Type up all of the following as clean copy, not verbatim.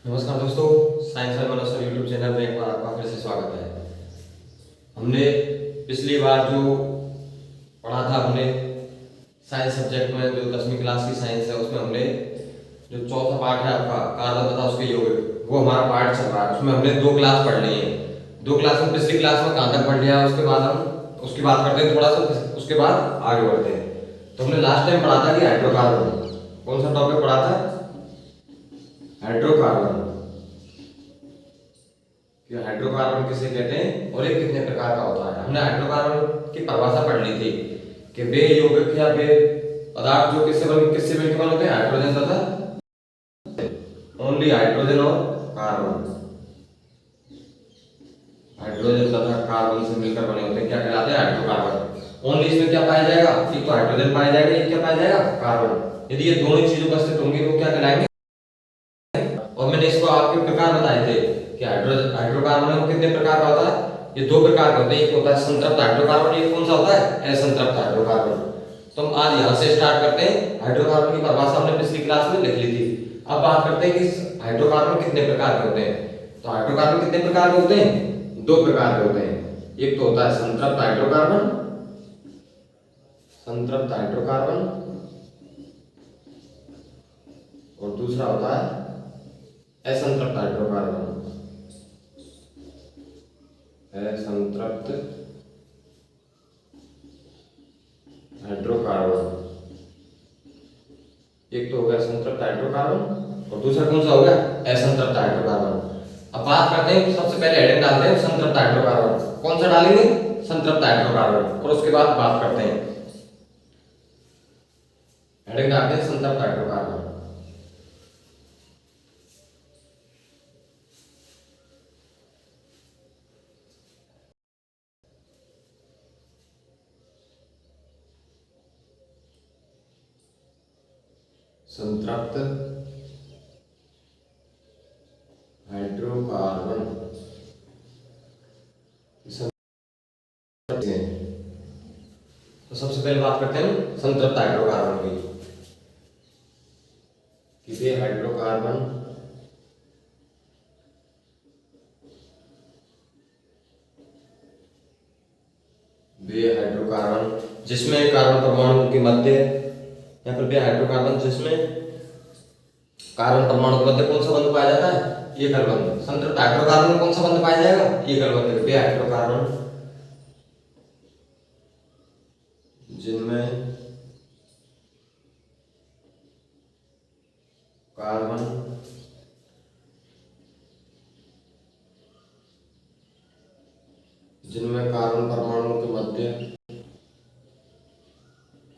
नमस्कार दोस्तों, science by Manoj sir YouTube channel में एक बार आपका फिर से स्वागत है। हमने पिछली बार जो पढ़ा था हमने साइंस सब्जेक्ट में जो 10वीं क्लास की साइंस है उसमें हमने जो चौथा पार्ट है आपका कार्बन तथा उसके यौगिक वो हमारा पार्ट चल रहा है। उसमें हमने 2 क्लास पढ़ ली है। 2 क्लास में पिछली क्लास में कहाँ तक पढ़ लिया है उसके बाद हम उसकी बात करते हैं थोड़ा सा, उसके बाद आगे बढ़ते हैं। तो हमने लास्ट टाइम पढ़ा था कि हाइड्रोकार्बन, कौन सा टॉपिक पढ़ा था? हाइड्रोकार्बन। कि हाइड्रोकार्बन किसे कहते हैं और ये कितने प्रकार का होता है। हमने हाइड्रोकार्बन की परिभाषा पढ़ ली थी कि वे यौगिक या वे पदार्थ जो किससे मिलकर बने होते हैं? हाइड्रोजन तथा ओनली हाइड्रोजन और कार्बन, हाइड्रोजन तथा कार्बन से मिलकर बने होते हैं, क्या कहलाते हैं? हाइड्रोकार्बन। ओनली इसमें क्या पाया जाएगा? एक तो हाइड्रोजन पाया जाएगा, एक क्या पाया जाएगा? कार्बन। यदि ये दोनों चीजों उपस्थित होंगी तो क्या कहलाएंगे? और मैंने इसको आपके प्रकार बताए थे कि हाइड्रोकार्बन में कितने प्रकार का होता है? ये 2 प्रकार के होते हैं। एक होता है संतृप्त हाइड्रोकार्बन, एक कौन सा होता है? असंतृप्त हाइड्रोकार्बन। तो हम आज यहां से स्टार्ट करते हैं। हाइड्रोकार्बन की परिभाषा हमने पिछली क्लास में लिख ली थी। अब बात करते हैं कि हाइड्रोकार्बन कितने प्रकार के होते हैं। तो हाइड्रोकार्बन कितने प्रकार के होते हैं? 2 प्रकार के होते हैं। एक तो होता है संतृप्त हाइड्रोकार्बन, संतृप्त हाइड्रोकार्बन, और दूसरा होता है असंतृप्त हाइड्रोकार्बन, असंतृप्त हाइड्रोकार्बन। एक तो हो गया संतृप्त हाइड्रोकार्बन और दूसरा कौन सा हो गया? असंतृप्त हाइड्रोकार्बन। अब बात करते हैं, सबसे पहले हेडिंग डालते हैं संतृप्त हाइड्रोकार्बन। कौन सा डालेंगे? संतृप्त हाइड्रोकार्बन। और उसके बाद बात करते हैं, हेडिंग डालते हैं संतृप्त हाइड्रोकार्बन। संतृप्त हाइड्रोकार्बन। तो सबसे पहले बात करते हैं संतृप्त हाइड्रोकार्बन की, कि वे हाइड्रोकार्बन जिसमें कार्बन परमाणु के मध्य, या फिर वे हाइड्रोकार्बन जिसमें कार्बन परमाणु के मध्य कौन सा बंध पाया जाता है? एकल बंध। संतृप्त हाइड्रोकार्बन में कौन सा बंध पाया जाएगा? एकल बंध। वे हाइड्रोकार्बन जिनमें कार्बन परमाणु के मध्य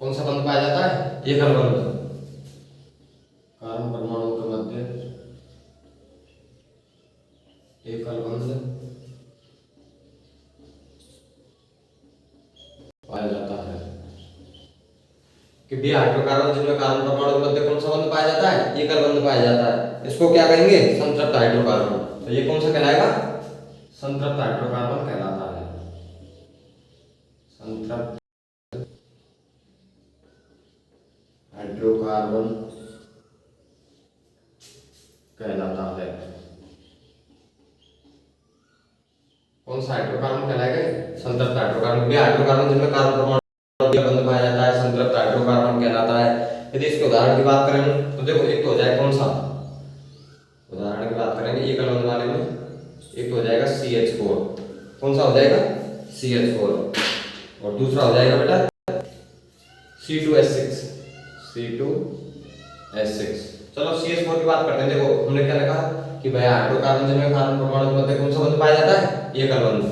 कौन सा बंध पाया जाता है? एकल बंध। कार्बन परमाणु के मध्य एकल बंध पाया जाता है। कि बे हाइड्रोकार्बन जिनमें कार्बन परमाणु के मध्य कौन सा बंध पाया जाता है? एकल बंध पाया जाता है। इसको क्या कहेंगे? संतृप्त हाइड्रोकार्बन। तो ये कौन सा कहलाएगा? संतृप्त हाइड्रोकार्बन कहलाता है। संतृप्त हाइड्रोकार्बन कहलाता है। कौन सा हाइड्रोकार्बन कहलाएगा? संतृप्त हाइड्रोकार्बन। वे हाइड्रोकार्बन जिनमें कार्बन परमाणु बंध पाया जाता है, संतृप्त हाइड्रोकार्बन कहलाता है। यदि इसके उदाहरण की बात करें तो देखो, एक तो हो जाएगा कौन सा? उदाहरण की बात करेंगे एकल बंध वाले में, एक तो हो जाएगा CH4। कौन सा हो जाएगा? CH4। और दूसरा हो जाएगा बेटा C2H6, C2H6। चलो CH4 की बात करते हैं। देखो हमने क्या लिखा कि भाई हाइड्रोकार्बन जिनमें कार्बन परमाणु के मध्य कौन सा बंध पाया जाता है? एकल बंध।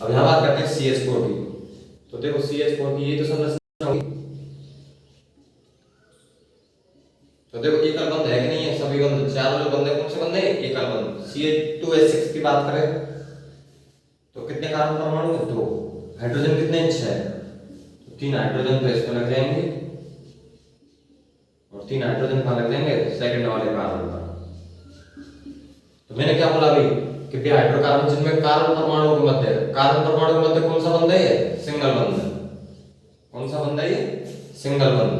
अब यहां बात करते हैं CH4 की। तो देखो CH4 की ये तो संरचना होगी। तो देखो एकल बंध है कि नहीं है? सभी बंध, चारों जो बंध है कौन से बंध है? एकल बंध। C2H6 की बात करें तो कितने कार्बन परमाणु है? 2। हाइड्रोजन कितने हैं? 6। तो 3 हाइड्रोजन तो इसमें लग जाएंगे और 3 हाइड्रोजन कहां लग जाएंगे? सेकंड वाले कार्बन पर। तो मैंने क्या बोला अभी कि बे हाइड्रोकार्बन जिनमें कार्बन परमाणु के मध्य, कार्बन परमाणु के मध्य कौन सा बंध है? सिंगल बंध। कौन सा बंध है ये? सिंगल बंध।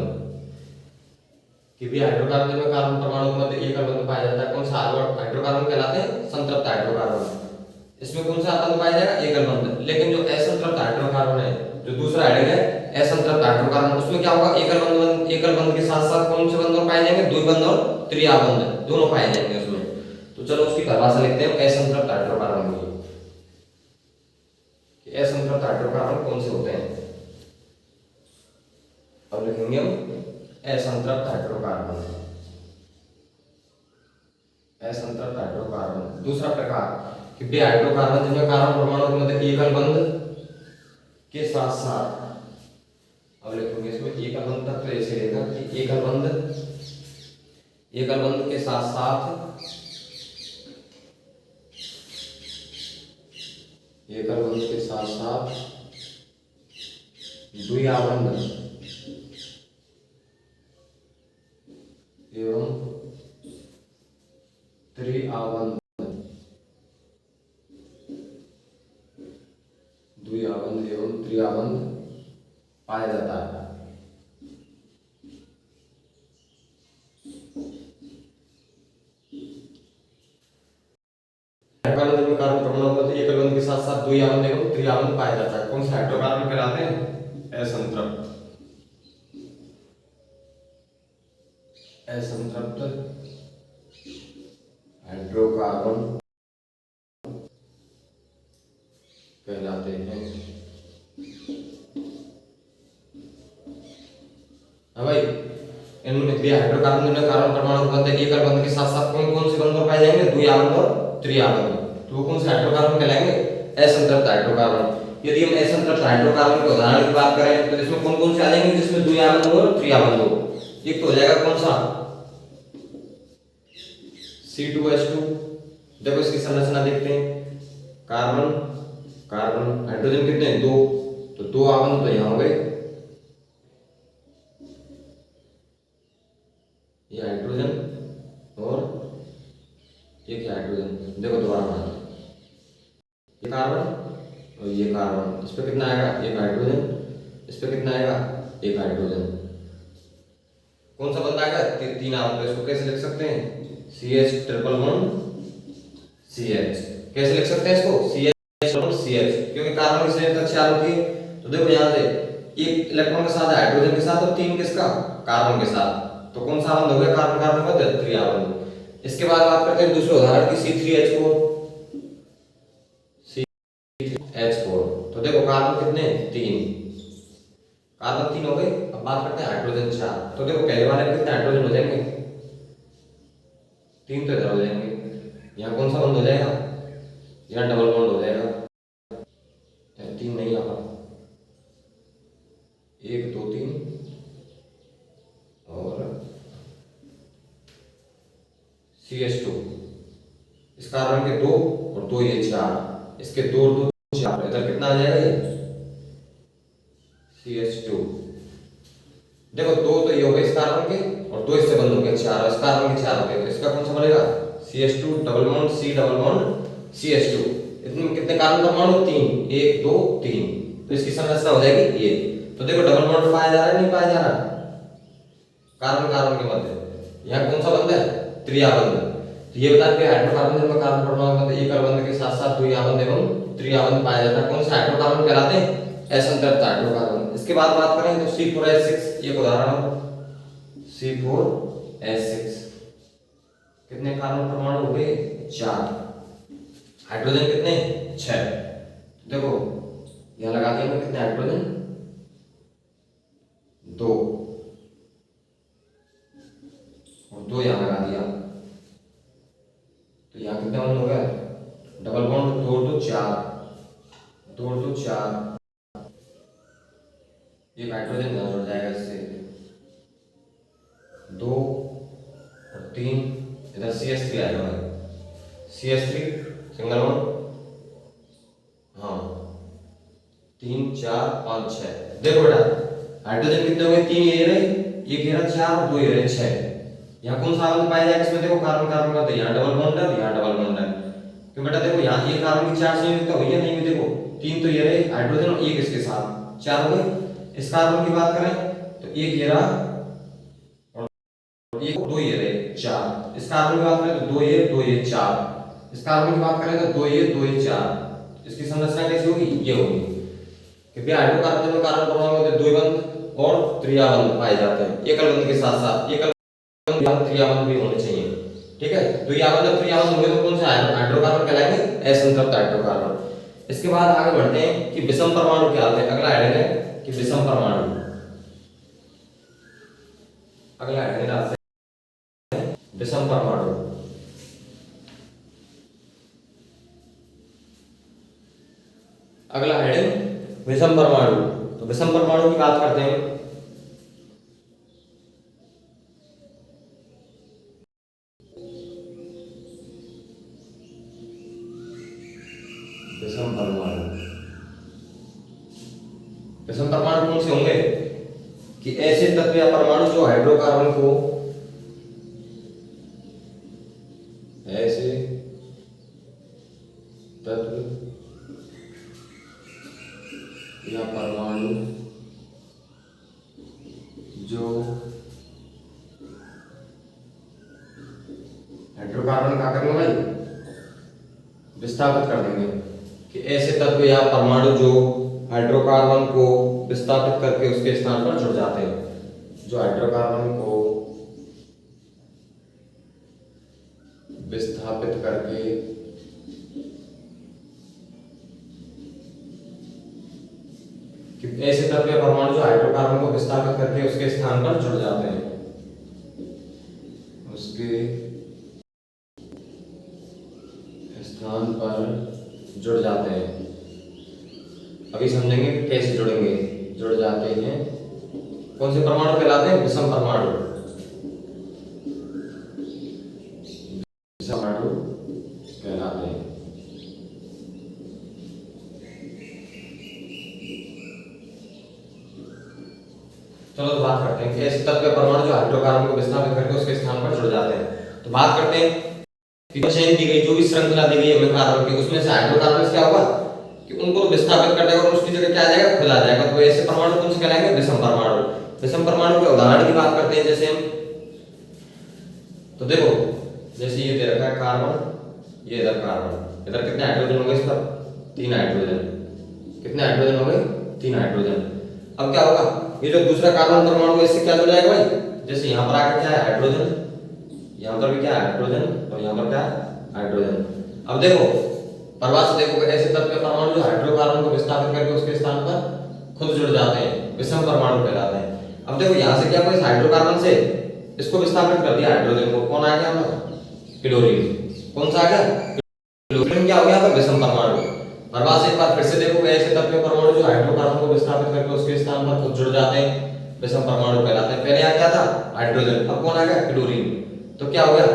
कि भी हाइड्रोकार्बन में कार्बन परमाणु के मध्य एकल बंध पाया जाता है, कौन सा हाइड्रोकार्बन कहलाते हैं संतृप्त हाइड्रोकार्बन। इसमें कौन सा बंध पाया जाएगा एकल बंध। लेकिन जो असंतृप्त हाइड्रोकार्बन है, जो दूसरा हाइड्रोजन है असंतृप्त हाइड्रोकार्बन, उसमें क्या होगा एकल बंध के साथ साथ कौन से बंध और पाए जाएंगे द्विबंध और त्रिबंध दोनों पाए जाएंगे उसमें। तो चलो उसकी परिभाषा लिखते हैं असंतृप्त हाइड्रोकार्बन की, कि असंतृप्त हाइड्रोकार्बन कौन से होते हैं। अब लिखेंगे हम असंतृप्त हाइड्रोकार्बन, असंतृप्त हाइड्रोकार्बन। दूसरा प्रकार कि बे हाइड्रोकार्बन जिनमें कार्बन परमाणु के मध्य एकल बंध के साथ साथ, अब लिखेंगे इसमें एकल बंध तक तो ऐसे रहेगा कि एकल बंध के साथ साथ एकल बंध के साथ साथ द्विबंध एवं त्रिबंध, द्विबंध एवं त्रिबंध पाया जाता है। हाइड्रोकार्बन में कार्बन परमाणु होते हैं एकल बंध के साथ साथ द्विबंध एवं त्रिबंध पाया जाता है, कौन से हाइड्रोकार्बन कहलाते हैं असंतृप्त हाइड्रोकार्बन कहलाते हैं। हाँ भाई, इनमें भी हाइड्रोकार्बन में कार्बन परमाणु होते हैं एकल बंध के साथ साथ कौन कौन से बंध पाए जाएंगे द्विबंध और त्रिबंध, तो वो कौन से हाइड्रोकार्बन कहलाएंगे असंतृप्त हाइड्रोकार्बन। यदि हम असंतृप्त हाइड्रोकार्बन के उदाहरण की बात करें तो इसमें कौन कौन से आ जाएंगे जिसमें द्विबंध और त्रिबंध हो। एक तो हो जाएगा कौन सा C2H2, देखो इसकी संरचना देखते हैं। कार्बन कार्बन हाइड्रोजन कितने हैं दो, तो दो आबंध तो यहाँ हो गए, ये हाइड्रोजन और ये क्या हाइड्रोजन, देखो दोबारा बना, ये कार्बन और ये कार्बन, इस पे कितना आएगा एक हाइड्रोजन, इस पे कितना आएगा एक हाइड्रोजन, कौन सा बंद आएगा तीन आबंध। इसको कैसे लिख सकते हैं CH ट्रिपल बॉन्ड CH, कैसे लिख सकते हैं इसको CH CH, क्योंकि कार्बन की संयुक्त कक्षा होती है। तो देखो यहाँ से एक इलेक्ट्रॉन के साथ हाइड्रोजन के साथ और तीन किसका कार्बन के साथ, तो कौन सा बंध हो गया कार्बन कार्बन का त्रिबंध। इसके बाद बात करते हैं दूसरे उदाहरण की C3H4, तो देखो कार्बन कितने तीन, कार्बन तीन हो गए। अब बात करते हैं हाइड्रोजन चार, तो देखो पहले वाले में कितने हाइड्रोजन हो जाएंगे तीन, तो इधर हो जाएंगे, यहाँ कौन सा बंद हो जाएगा यहाँ डबल बॉन्ड हो जाएगा, तीन नहीं आता, एक दो तीन और CH2, इस कार्बन के दो और दो ये चार, इसके दो और दो चार, इधर कितना आ जाएगा ये CH2। देखो दो तो ये हो गए इस कार्बन के और दो इससे बंद हो गए चार, इस कार्बन के चार हो गए, तो इसका कौन सा बनेगा CH2 double bond C double bond CH2। इसमें कितने कार्बन परमाणु तीन, एक दो तीन, तो इसकी संरचना हो जाएगी ये। तो देखो डबल बॉन्ड पाया जा रहा है नहीं पाया जा रहा कार्बन कार्बन के मध्य, यहाँ कौन सा बंध है त्रिबंध। तो ये बता दें हाइड्रोकार्बन में कार्बन परमाणु के एकल बंध के साथ साथ द्विबंध एवं त्रिबंध पाया जाता है, कौन से हाइड्रोकार्बन कहलाते हैं असंतृप्त हाइड्रोकार्बन। इसके बाद बात करें तो C4H6, एक उदाहरण C4H6, कितने कार्बन परमाणु हो गए चार, हाइड्रोजन कितने छह, देखो यहां लगा दिया कितने हाइड्रोजन दो और दो यहां लगा दिया, तो यहां कितने बंद हो गया डबल बॉन्ड, दो दो चार, दो दो चार, एक हाइड्रोजन यहां जुड़ जाएगा इससे, दो और तीन, इधर CH3 आएगा भाई, CH3 सिंगल बॉन्ड, हाँ तीन चार पाँच छह। देखो बेटा हाइड्रोजन कितने हो गए तीन ये रहे, एक ये रहा चार, दो ये रहे छह, यहाँ कौन सा बंध पाया जाएगा इसमें, देखो कार्बन कार्बन का, तो यहाँ डबल बॉन्ड है यहाँ डबल बॉन्ड है, क्यों बेटा देखो यहाँ ये कार्बन की चार संयुक्त हुई है नहीं हुई, देखो तीन तो ये रहे हाइड्रोजन और एक इसके साथ चार हो गए। इस कार्बन की बात करें तो एक ये रहा और ये 2 ये रहे 4। इस कार्बन की बात करें तो 2 ये 4। इस कार्बन की बात करें तो 2 ये 4। इसकी संरचना कैसी होगी, ये होगी। क्योंकि हाइड्रोकार्बन में कार्बन परमाणु होते हैं द्विबंध और त्रियाबंध पाए जाते हैं। एकल बंध के साथ साथ एकल बंध त्रियाबंध भी होने चाहिए। ठीक है, द्विबंध और त्रियाबंध होंगे तो कौन से हाइड्रोकार्बन कहलाएंगे, असंतृप्त हाइड्रोकार्बन। इसके बाद आगे बढ़ते हैं कि विषम परमाणु क्या होते हैं। अगला हेडिंग है कि विषम परमाणु। अगला हेडिंग डालते हैं विषम परमाणु। अगला हेडिंग विषम परमाणु। तो विषम परमाणु की बात करते हैं। विषम परमाणु, विषम परमाणु कौन से होंगे कि ऐसे तत्व या परमाणु जो हाइड्रोकार्बन को ऐसे तत्व या परमाणु जो हाइड्रोकार्बन का करेंगे भाई, विस्थापित कर देंगे। कि ऐसे तत्व या परमाणु जो हाइड्रोकार्बन को विस्थापित करके उसके स्थान पर जुड़ जाते हैं। जो हाइड्रोकार्बन को विस्थापित करके कि ऐसे तत्व या परमाणु जो हाइड्रोकार्बन को विस्थापित करके उसके स्थान पर जुड़ जाते हैं, उसके स्थान पर जुड़ जाते हैं। अभी समझेंगे कि कैसे जुड़ेंगे। जुड़ जाते हैं, कौन से परमाणु कहलाते हैं, विषम परमाणु। विषम परमाणु कहलाते हैं। चलो तो बात करते हैं कि ऐसे तत्व या परमाणु जो हाइड्रोकार्बन को विस्थापित करके उसके स्थान पर जुड़ जाते हैं। तो बात करते हैं चेन दी गई, जो भी श्रृंखला दी गई हमें कार्बन की, उसमें से हाइड्रोकार्बन क्या होगा कि उनको विस्थापित कर देगा और उसकी जगह क्या आ जाएगा, खुद आ जाएगा। तो ऐसे परमाणु कौन से कहलाएंगे, विषम परमाणु। विषम परमाणु के उदाहरण की बात करते हैं। जैसे हम तो देखो, जैसे ये दे रखा है कार्बन, ये इधर कार्बन, इधर कितने हाइड्रोजन होंगे, इस पर 3 हाइड्रोजन। कितने हाइड्रोजन हो गए, 3 हाइड्रोजन। अब क्या होगा, ये जो दूसरा कार्बन परमाणु है इससे क्या जुड़ जाएगा भाई, जैसे यहाँ पर आके क्या है हाइड्रोजन, यहाँ पर भी क्या है हाइड्रोजन, और यहाँ पर क्या है हाइड्रोजन। अब देखो प्रवास देखो, ऐसे तत्व परमाणु जो हाइड्रोकार्बन को विस्थापित करके उसके स्थान पर खुद जुड़ जाते हैं, विषम परमाणु कहलाते हैं। अब देखो यहाँ से क्या हुआ, इस हाइड्रोकार्बन से इसको विस्थापित कर दिया हाइड्रोजन को, कौन आ गया हमारा, क्लोरीन। कौन सा आ गया, क्लोरीन। क्या हो गया था, विषम परमाणु। प्रवास एक बार फिर से देखो, ऐसे तत्व परमाणु जो हाइड्रोकार्बन को विस्थापित करके उसके स्थान पर खुद जुड़ जाते हैं, विषम परमाणु कहलाते हैं। पहले यहाँ क्या था, हाइड्रोजन, अब कौन आ गया, क्लोरीन। तो क्या हो गया,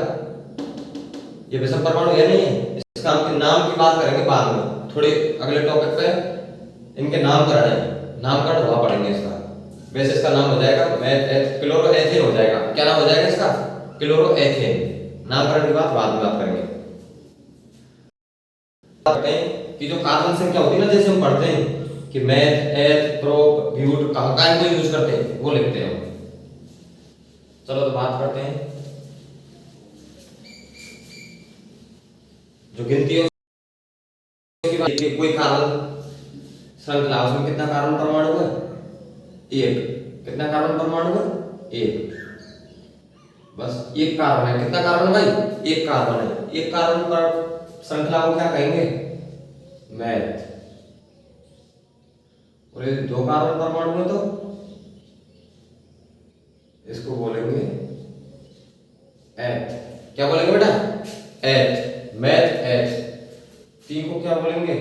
ये विषम परमाणु है नहीं है। इसका हम नाम की बात करेंगे बाद में, थोड़े अगले टॉपिक पे इनके नामकरण है, नामकरण हुआ पड़ेंगे इसका। वैसे इसका नाम हो जाएगा क्लोरोएथेन हो जाएगा। क्या नाम हो जाएगा इसका, क्लोरोएथेन। नामकरण की बात बाद में बात करेंगे। कहते हैं कि जो कार्बन संख्या होती है ना, जैसे हम पढ़ते हैं कि मेथ, एथ, प्रोप, ब्यूट, कहाँ को यूज करते हैं, वो लिखते हैं। चलो तो बात करते हैं जो गिनती है कि कोई कार्बन श्रृंखला, उसमें कितना कार्बन परमाणु है, 1। कितना कार्बन परमाणु है, 1। बस एक कार्बन है। कितना कार्बन भाई, 1 कार्बन है। 1 कार्बन पर श्रृंखला को क्या कहेंगे, मैथ। और ये 2 कार्बन परमाणु है तो इसको बोलेंगे एथ। क्या बोलेंगे बेटा, एथ, मैथ, एथ। 3 को क्या बोलेंगे,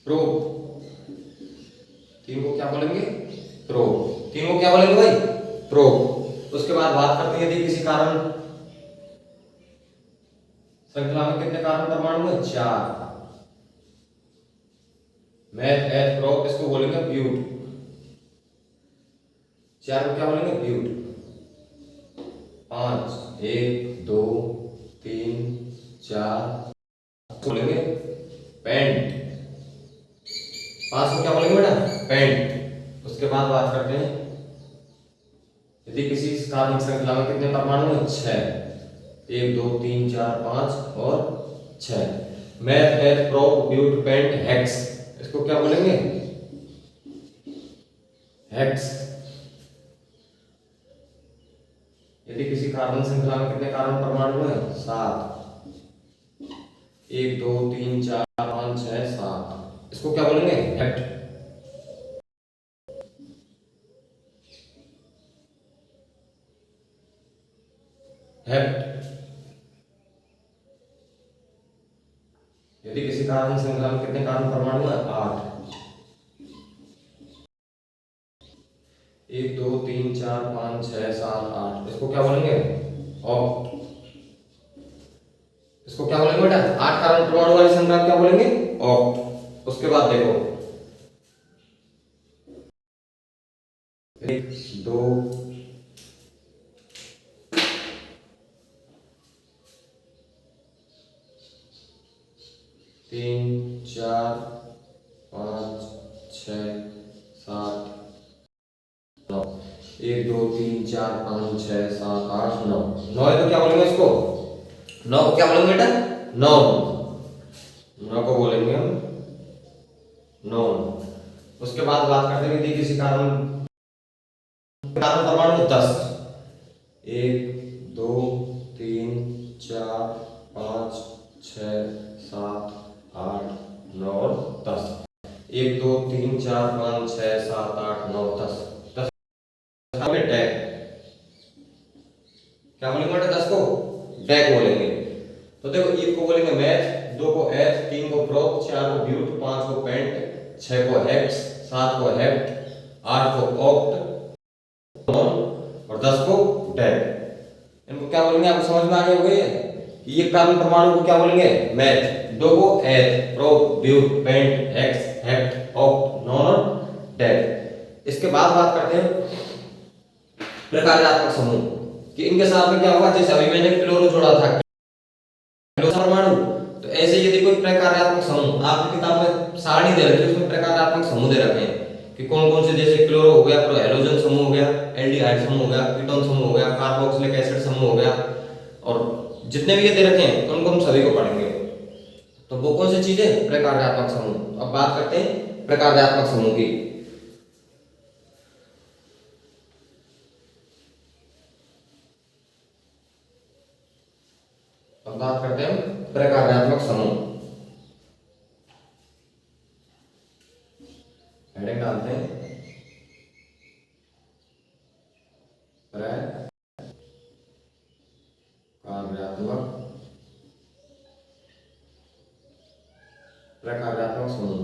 प्रोप। 3 को क्या बोलेंगे, प्रोप। 3 को क्या बोलेंगे भाई, प्रोप। उसके बाद बात करते हैं यदि किसी कारण श्रृंखला में कितने कार्बन परमाणु है, 4। मैथ, एथ, प्रोप, इसको बोलेंगे ब्यूट। 4 को क्या बोलेंगे, ब्यूट। 5, 1, 2, 3, 4 बोलेंगे पेंट। 5 को क्या बोलेंगे बेटा, पेंट। उसके बाद बात करते हैं यदि किसी कार्बनिक श्रृंखला में कितने परमाणु हैं? 6। 1 2 3 4 5 और 6। मैथ एथ प्रोप ब्यूट पेंट हेक्स, इसको क्या बोलेंगे? हेक्स। यदि किसी कार्बन श्रृंखला में कितने कार्बन परमाणु हैं? 7। 1 2 3 4 5 6 7, इसको क्या बोलेंगे? हेक्ट। हेक्ट। यदि किसी कार्बन श्रृंखला में कितने कार्बन परमाणु हैं? 8। 1 2 3 4 5 6 7 8, इसको क्या बोलेंगे? ऑक्ट। इसको क्या बोलेंगे बेटा? 8 कार्बन परमाणु वाली श्रृंखला क्या बोलेंगे? ऑक्ट। उसके बाद देखो 1 2 3 4 5 6 7 9। 1 2 3 4 5 6 7 8 9। 9 है तो क्या बोलेंगे इसको? 9 को क्या बोलेंगे बेटा? 9। 9 को बोलेंगे हम 9। उसके बाद बात करते हैं किसी कार्बन परमाणु 10। 1 2 3 4 5 6 7 8 9 और 10। 1 2 3 4 5 6 7 8 9 10। 10 डैक, क्या बोलेंगे बेटा? 10 को डैक बोलेंगे। तो देखो 1 को बोलेंगे मैथ, 2 को एथ, 3 को प्रोप, 4 को ब्यूट, 5 को पेंट, 6 को हेक्स, 7 को हेक्ट, 8 को ऑक्ट और 10 को डैक। इनको क्या बोलेंगे? आपको समझ में आ गया होगा कि ये कार्बन परमाणु को क्या बोलेंगे? मैथ, 2 को eth, prop, but, pent, hex, hept, oct, non और डैक। इसके बाद बात करते हैं प्रकार्यात्मक समूह कि इनके साथ में क्या होगा। जैसे अभी मैंने क्लोरो जोड़ा था परमाणु, तो ऐसे यदि कोई प्रकार्यात्मक समूह आपकी किताब में सारणी दे रखी है, उसमें प्रकार्यात्मक समूह दे रखे हैं कि कौन कौन से, जैसे क्लोरो हो गया, हेलोजन समूह हो गया, एल्डिहाइड समूह हो गया, कीटोन समूह हो गया, कार्बोक्सिलिक एसिड समूह हो गया, और जितने भी ये दे रखे हैं उनको हम सभी को पढ़ेंगे। तो वो कौन सी चीजें? प्रकार्यात्मक समूह। अब बात करते हैं प्रकार्यात्मक समूह की। अब बात करते हैं प्रकार्यात्मक समूह। हेडिंग डालते हैं प्रकार्यात्मक प्रकार्यात्मक समूह।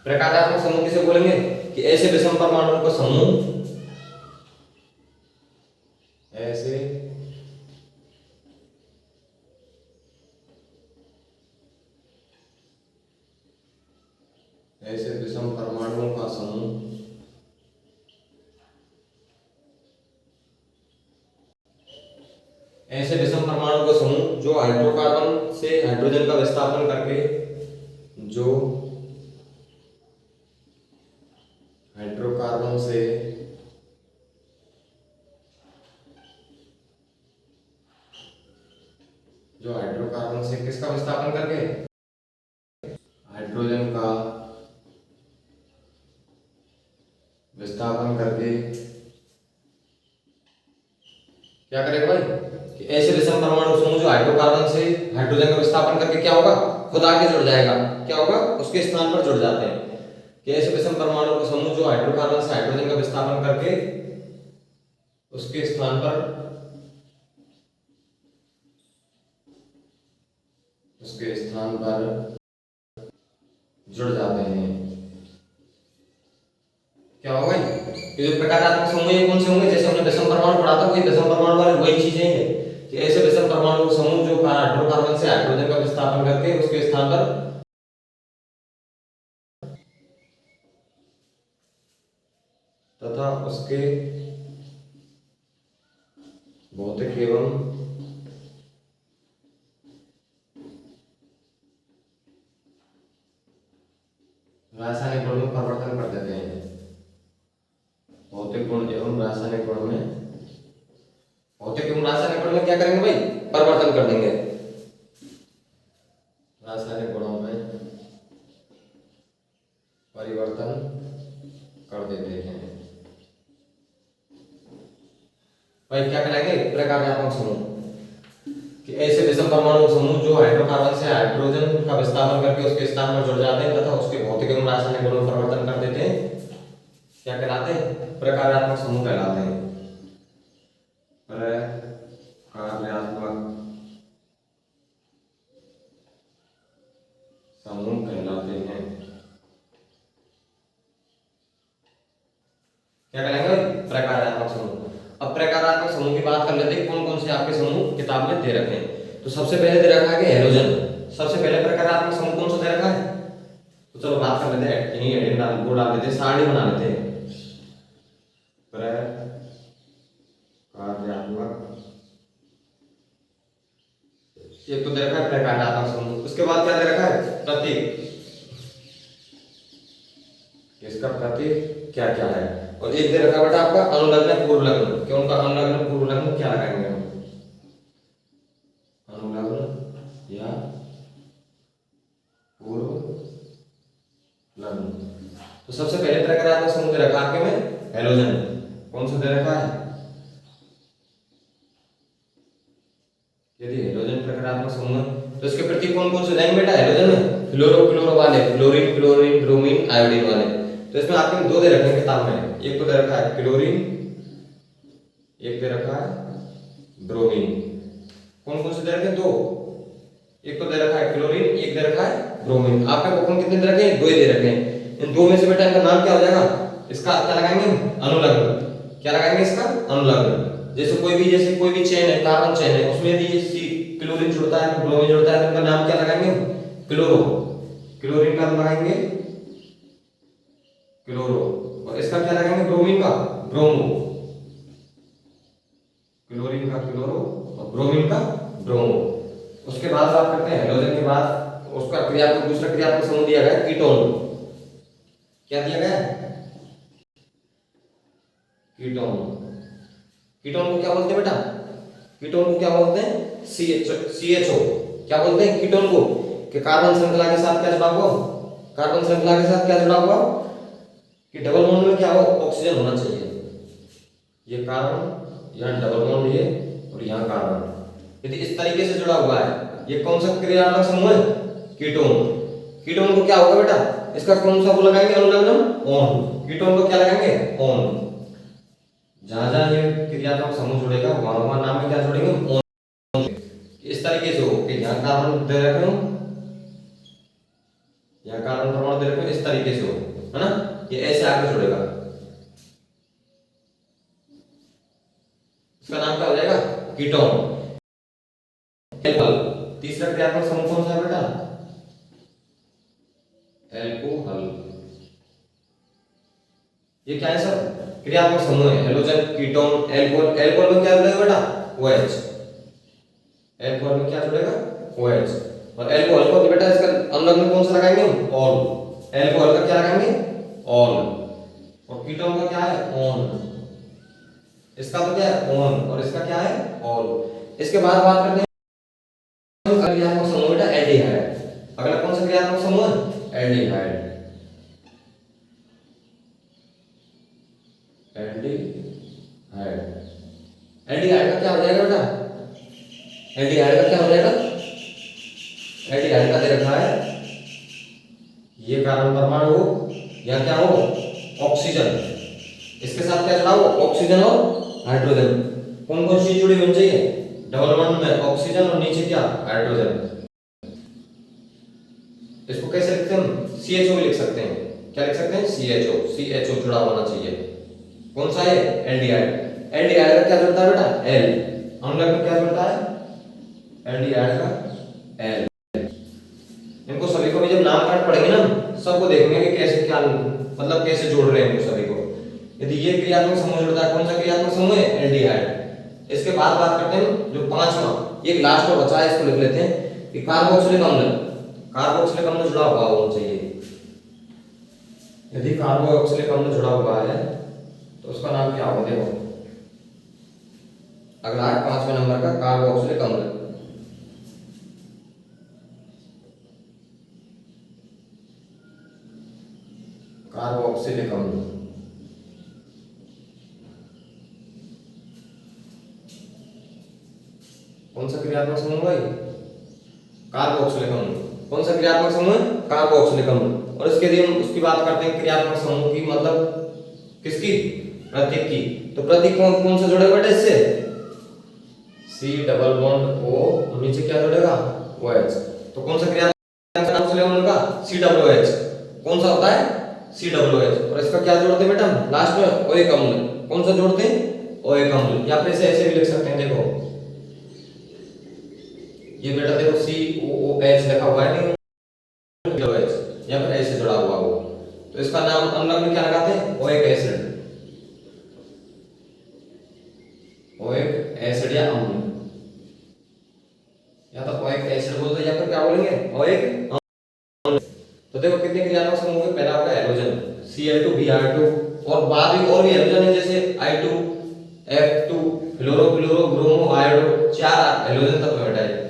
प्रकार्यात्मक समूह किसे बोलेंगे? कि ऐसे विषम परमाणुओं का समूह, ऐसे ऐसे विषम परमाणुओं का समूह ऐसे विषम परमाणु का समूह जो हाइड्रोकार्बन से हाइड्रोजन का विस्थापन करके, जो हाइड्रोकार्बन से किसका विस्थापन करके? हाइड्रोजन का विस्थापन करके क्या करेगा भाई? कि ऐसे विषम परमाणु समूह जो हाइड्रोकार्बन से हाइड्रोजन का विस्थापन करके क्या होगा? खुद आके जुड़ जाएगा। क्या होगा? उसके स्थान पर जुड़ जाते हैं। कि ऐसे विषम परमाणु का समूह जो हाइड्रोकार्बन से हाइड्रोजन का विस्थापन करके उसके स्थान पर जुड़ जाते हैं। क्या होगा? ये जो प्रकारात्मक समूह ये कौन से होंगे? जैसे हमने विषम परमाणु पढ़ा था, वही विषम परमाणु वाले वही चीजें हैं कि ऐसे विषम परमाणु समूह जो हाइड्रोकार्बन से हाइड्रोजन का विस्थापन करके उसके स्थान पर तथा उसके भौतिक एवं रासायनिक गुण में परिवर्तन कर देते हैं। भौतिक गुण एवं रासायनिक गुण में भौतिक एवं रासायनिक गुणों में क्या करेंगे भाई, परिवर्तन कर देंगे। रासायनिक गुणों में परिवर्तन कर देते हैं भाई। क्या कहलाएंगे, प्रकार्यात्मक समूह। कि ऐसे विषम परमाणु समूह जो हाइड्रोकार्बन से हाइड्रोजन का विस्थापन करके उसके स्थान पर जुड़ जाते हैं तथा उसके भौतिक एवं रासायनिक गुणों में परिवर्तन कर देते हैं, क्या कहलाते हैं, प्रकार्यात्मक समूह कहलाते हैं। प्रकार्यात्मक समूह कहलाते हैं। क्या कहलाएंगे, प्रकार्यात्मक समूह। अब प्रकारात्मक समूह की बात कर लेते हैं, कौन कौन से आपके समूह किताब में दे रखे हैं। तो सबसे पहले दे रखा है कि हैलोजन। सबसे पहले प्रकारात्मक समूह कौन सा दे रखा है, तो चलो बात कर लेते हैं, यहीं हेडिंग डाल वो डाल देते हैं, सारणी बना लेते हैं। प्रकार्यात्मक, एक तो दे रखा है प्रकारात्मक समूह, उसके बाद क्या दे रखा है, प्रतीक। इसका प्रतीक क्या क्या है, और एक दे रखा बेटा आपका अनुलग्न पूर्व लग्न। क्यों उनका अनुलग्न पूर्व लग्न क्या लगाएंगे हम, अनुलग्न या पूर्व लग्न। तो सबसे पहले प्रकारात्मक समूह दे रखा आपके में हैलोजन। कौन सा दे रखा है, यदि हैलोजन प्रकारात्मक समूह है तो इसके प्रतीक कौन कौन से जाएंगे बेटा हैलोजन में, फ्लोरो क्लोरो वाले, फ्लोरीन क्लोरीन ब्रोमीन आयोडीन वाले। तो इसमें आपके दो दे रखे हैं किताब में, एक तो दे रखा है क्लोरीन, एक दे रखा है ब्रोमीन। कौन कौन से दे रखे हैं, दो, एक तो दे रखा है क्लोरीन, एक दे रखा है ब्रोमीन। आपके कौन कितने दे रखे हैं, दो ही दे रखे हैं। इन दो में से बेटा इनका नाम क्या हो जाएगा, इसका क्या लगाएंगे, अनुलग्न। क्या लगाएंगे, इसका अनुलग्न। जैसे कोई भी चेन है, कार्बन चेन है, उसमें यदि क्लोरीन जुड़ता है, ब्रोमीन जुड़ता है, तो इनका नाम क्या लगाएंगे, क्लोरो। क्लोरीन का लगाएंगे क्लोरो, और इसका क्या लगाएंगे, ब्रोमीन का ब्रोमो। क्लोरीन का क्लोरो और ब्रोमीन का ब्रोमो। उसके बाद बात करते हैं हैलोजन के बाद उसका क्रियात्मक, दूसरा क्रियात्मक समूह दिया गया है कीटोन। क्या दिया गया है, कीटोन। कीटोन को क्या बोलते हैं बेटा, कीटोन को क्या बोलते हैं, CHO। क्या बोलते हैं कीटोन को, कि कार्बन श्रृंखला के साथ क्या जुड़ा हुआ, कार्बन श्रृंखला के साथ क्या जुड़ा हुआ, कि डबल बॉन्ड में क्या हो, ऑक्सीजन होना चाहिए। ये कार्बन, यहाँ डबल बॉन्ड ये, और यहाँ कार्बन, यदि इस तरीके से जुड़ा हुआ है, ये कौन सा क्रियात्मक समूह है, कीटोन। कीटोन को क्या होगा बेटा, इसका कौन सा वो लगाएंगे, अनुलग्न ऑन। कीटोन को क्या लगाएंगे, ऑन। जहां जहां ये क्रियात्मक समूह जुड़ेगा वहां वहां नाम में क्या जोड़ेंगे, ऑन। इस तरीके से हो कि यहाँ कार्बन दे रखे हो, यहाँ कार्बन परमाणु दे रखे हो, इस तरीके से हो, है ना, ये ऐसे आगे जुड़ेगा। इसका नाम क्या हो जाएगा, कीटोन। तीसरा क्रियात्मक समूह कौन सा है बेटा, एल्कोहल। ये क्या है सर, क्रियात्मक समूह है, हैलोजन, कीटोन, एल्कोहल। एल्कोहल में क्या जुड़ेगा बेटा, OH। एल्कोहल में क्या जुड़ेगा, OH। और एल्कोहल को बेटा इसका अनुलग्न कौन सा लगाएंगे, ऑल। एल्कोहल का क्या लगाएंगे, ऑल। और कीटोन का क्या है, ऑन। इसका तो क्या है, ऑन, और इसका क्या है, ऑल। इसके बाद बात करते हैं क्रियात्मक समूह बेटा एल्डिहाइड। अगला कौन सा क्रियात्मक समूह है, एल्डिहाइड। एल्डिहाइड, एल्डिहाइड का क्या हो जाएगा बेटा, एल्डिहाइड का क्या हो जाएगा, एल्डिहाइड का दे रखा है ये कार्बन परमाणु हो, या क्या हो, ऑक्सीजन। इसके साथ क्या जुड़ा हो, ऑक्सीजन और हाइड्रोजन। कौन कौन सी जुड़ी होनी चाहिए, डबल बॉन्ड में ऑक्सीजन और नीचे क्या, हाइड्रोजन। इसको कैसे लिखते हैं हम, CHO भी लिख सकते हैं। क्या लिख सकते हैं, CHO जुड़ा होना चाहिए। कौन सा है, एल्डिहाइड। एल्डिहाइड का क्या जुड़ता है बेटा, L। अनुलग्न क्या जुड़ता है, एल्डिहाइड का L। इनको सभी को भी जब नामकरण पढ़ेंगे ना, सबको देखेंगे कि कैसे क्या मतलब कैसे जोड़ रहे हैं इनको सभी को। यदि ये क्रियात्मक समूह जुड़ता है, कौन सा क्रियात्मक समूह है, एल्डिहाइड। इसके बाद बात करते हैं जो पांचवा, एक लास्ट में बचा है, इसको लिख लेते हैं कि कार्बोक्सिलिक अम्ल। कार्बोक्सिलिक अम्ल जुड़ा हुआ होना चाहिए। यदि कार्बोक्सिलिक अम्ल जुड़ा हुआ है तो उसका नाम क्या होगा, देखो अगला है 5वें नंबर का कार्बोक्सिलिक अम्ल। कार्बोक्सिलिक अम्ल कौन सा क्रियात्मक समूह भाई? कार्बोक्सिलिक अम्ल। कौन सा क्रियात्मक समूह है? कार्बोक्सिलिक अम्ल। और इसके यदि हम उसकी बात करते हैं क्रियात्मक समूह की, मतलब किसकी? प्रतीक की। तो प्रतीक कौन कौन सा जुड़ेगा बेटा इससे? सी डबल बॉन्ड ओ, नीचे क्या जुड़ेगा? O H. तो कौन सा क्रियात्मक कार्बोक्सिलिक अम्ल का? C double O H. कौन सा होता है? C double O H. और इसका क्या जोड़ते हैं बेटा लास्ट में? ओइक अम्ल। कौन सा जोड़ते हैं? ओइक अम्ल। या फिर इसे ऐसे भी लिख सकते हैं, देखो ये बेटा देखो सी ओ ओ एच लिखा हुआ है, नहीं OH, या फिर ऐसे जुड़ा हुआ हो, तो इसका नाम अम्ल में क्या लगाते हैं? Oic acid. ओइक एसिड या अम्ल, या तो ओइक एसिड बोलते हैं या फिर क्या बोलेंगे? ओइक अम्ल। तो देखो कितने क्रियात्मक समूह है? पहला होगा हैलोजन Cl2 Br2, और बाद में और भी हैलोजन है जैसे I2 F2 फ्लोरो फ्लोरो ब्रोमो आयोडो, 4 हैलोजन तत्व बेटा है।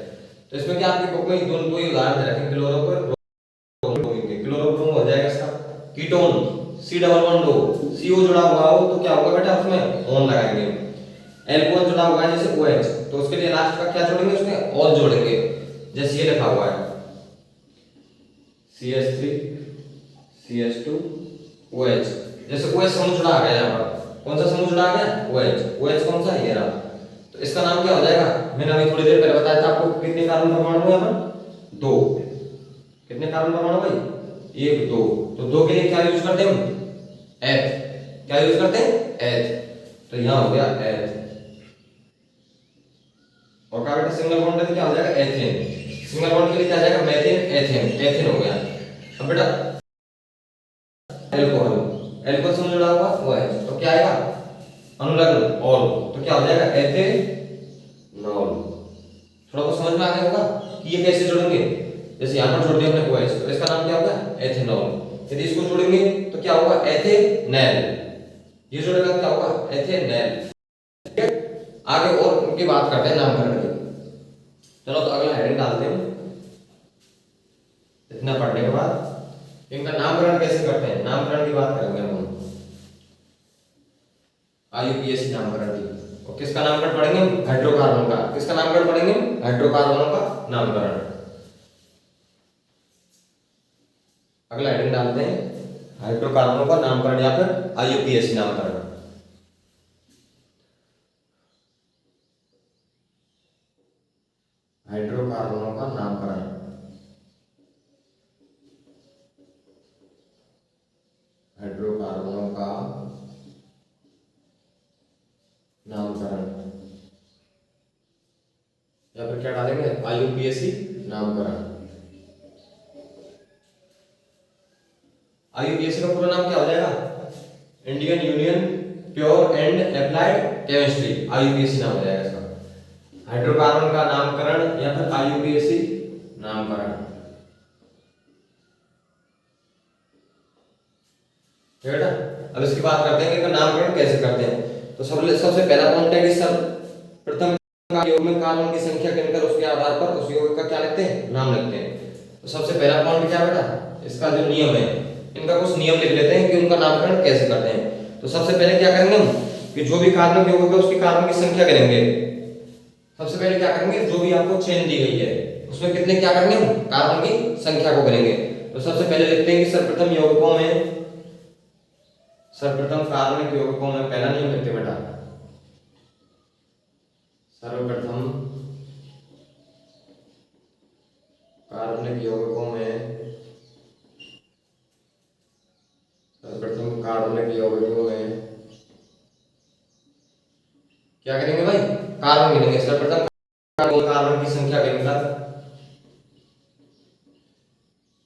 तो इसमें क्या आपकी बुक में दो ही उदाहरण दे रखे हैं, क्लोरो पर क्लोरोब्रोम हो जाएगा इसका। कीटोन सी डबल बॉन्ड हो, सीओ जुड़ा हुआ हो तो क्या होगा बेटा उसमें? ओन लगाएंगे। एल्कोहल जुड़ा हुआ है जैसे OH, तो उसके लिए लास्ट का क्या जोड़ेंगे? उसमें ऑल जोड़ेंगे, जैसे ये लिखा हुआ है CH3 CH2 OH। जैसे OH समूह जुड़ा आ गया यहाँ पर। कौन सा समूह जुड़ा आ गया? OH। OH कौन सा? ये रहा। तो इसका नाम क्या हो जाएगा? मैंने अभी थोड़ी देर पहले बताया था आपको कितने कार्बन परमाणु है यहाँ पर? 2। कितने कार्बन परमाणु भाई? 1 2। तो 2 के लिए क्या यूज करते हैं हम? एथ। क्या यूज करते हैं? एथ। तो यहां हो गया एथ। और का बेटा सिंगल बॉन्ड पे क्या हो जाएगा? एथेन। सिंगल बॉन्ड के लिए क्या आ जाएगा? Methane ethane. एथेन हो गया। अब बेटा एल्कोहल, एल्कोहल से जुड़ा हुआ OH, तो क्या आएगा? अनुलग्न ऑल, तो क्या हो जाएगा? एथेनॉल। थोड़ा बहुत समझ में आ गया होगा कि ये कैसे जोड़ेंगे। जैसे यहाँ पर जोड़ दिया हमने OH, तो इसका नाम क्या होगा? एथेनॉल। यदि इसको जोड़ेंगे तो क्या होगा? एथेनॉल। ये जोड़ेगा तो क्या होगा? एथेनॉल। ठीक है, आगे और उनकी बात करते हैं नामकरण की। चलो तो अगला हेडिंग डालते हैं। इतना पढ़ने के बाद इनका नामकरण कैसे करते हैं, नामकरण की बात करेंगे हम। IUPAC नामकरण की। और किसका नामकरण पढ़ेंगे? हाइड्रोकार्बन का। किसका नामकरण पढ़ेंगे? हाइड्रोकार्बनों का नामकरण। अगला हेडिंग डालते हैं हाइड्रोकार्बनों का नामकरण या फिर IUPAC नामकरण। हाइड्रोकार्बनों का नामकरण। हाइड्रोकार्बनों का नामकरण या फिर क्या डालेंगे? IUPAC नामकरण। IUPAC का पूरा नाम क्या हो जाएगा? Indian union pure and applied chemistry. IUPAC नाम हो जाएगा इसका। हाइड्रोकार्बन का नामकरण या फिर IUPAC नामकरण। ठीक है बेटा, अब इसकी बात करते हैं कि इसका नामकरण कैसे करते हैं। तो सबसे पहला पॉइंट है कि सर्वप्रथम योग में कार्बन की संख्या गिनकर उसके आधार पर उस योग का क्या लिखते हैं? नाम लिखते हैं। तो सबसे पहला पॉइंट क्या बेटा? इसका जो नियम है, इनका कुछ नियम लिख लेते हैं कि उनका नामकरण कैसे करते हैं। तो सबसे पहले क्या करेंगे हम कि जो भी कार्बन योग होगा उसकी कार्बन की संख्या गिनेंगे। सबसे पहले क्या करेंगे? जो भी आपको चेन दी गई है उसमें कितने क्या करेंगे हम? कार्बन की संख्या को गिनेंगे। तो सबसे पहले लिखते हैं कि सर्वप्रथम यौगिकों में, सर्वप्रथम कार्बनिक यौगिकों में पहला नियम लिखते हैं बेटा, सर्वप्रथम कार्बनिक यौगिकों में, सर्वप्रथम कार्बनिक यौगिकों में क्या करेंगे भाई? कार्बन गिनेंगे। सर्वप्रथम कार्बन की संख्या गिनकर,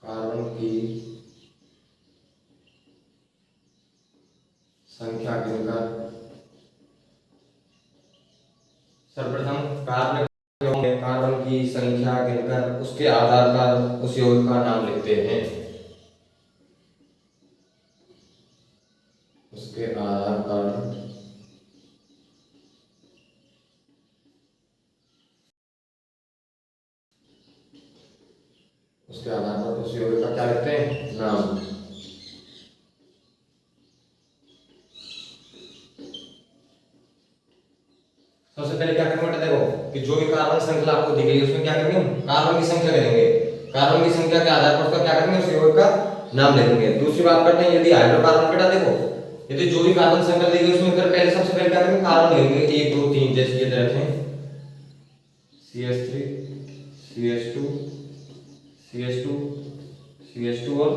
कार्बन की संख्या गिनकर, सर्वप्रथम कार्बन में कार्बन की संख्या गिनकर उसके आधार पर उस यौगिक का नाम लिखते हैं। उसके आधार पर उसके आधार पर उस यौगिक का क्या लिखते हैं, नाम। सबसे पहले क्या करेंगे बेटा, देखो कि जो भी कार्बन श्रृंखला आपको दी गई है उसमें क्या करेंगे, कार्बन की संख्या करेंगे। कार्बन की संख्या के आधार पर उसका क्या करेंगे, उस यौगिक का नाम लिखेंगे। दूसरी बात करते हैं, यदि हाइड्रोकार्बन बेटा देखो, यदि जो भी कार्बन श्रृंखला दी गई उसमें फिर पहले सबसे पहले क्या करेंगे, कार्बन लिखेंगे 1 2 3, जैसे ये दे रखे हैं CH3 CH2 CH2 CH2 और